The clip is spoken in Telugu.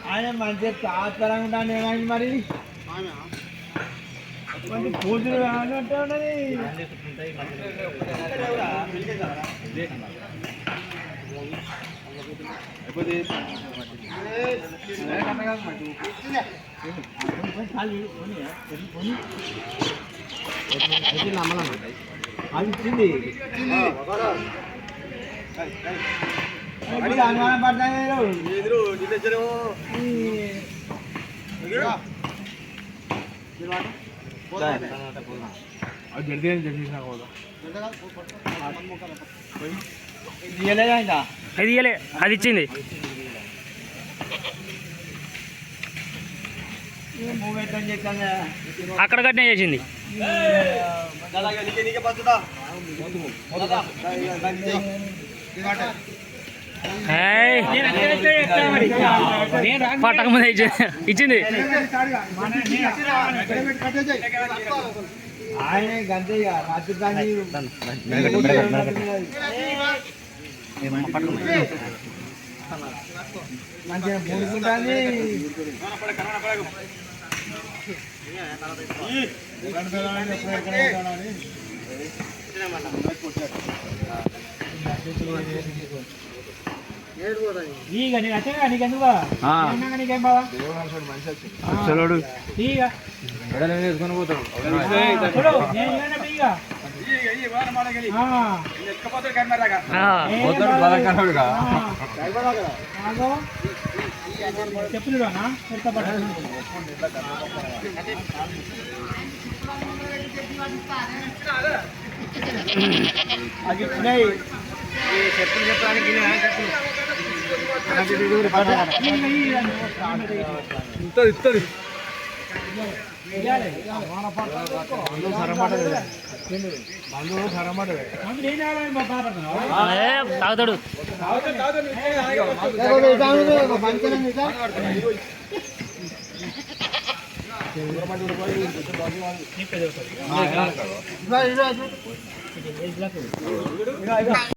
ఆయన మంచిగా తాత్పరంగా ఉంటాను ఏమైంది మరి కొంచెం పూజలు అన్నట్టు ఉన్నది అది ఇచ్చింది అనుమానం పడతాను అది అది ఇచ్చింది అక్కడ కట్టిన చేసింది పట్టక ముందు ఇచ్చింది ఆయన గంతే రాత్రి మంచిగా మూడుకుంటాను ಈಗ ನೀನು ಅಚ್ಚ నీకెందుకు నీకేం బావా చలోడు ಈಗ వేసుకొని పోతాడు చెప్పులు అన్నా అది చెప్పులు చెప్పడానికి ఇస్తుంది తాగుతాడు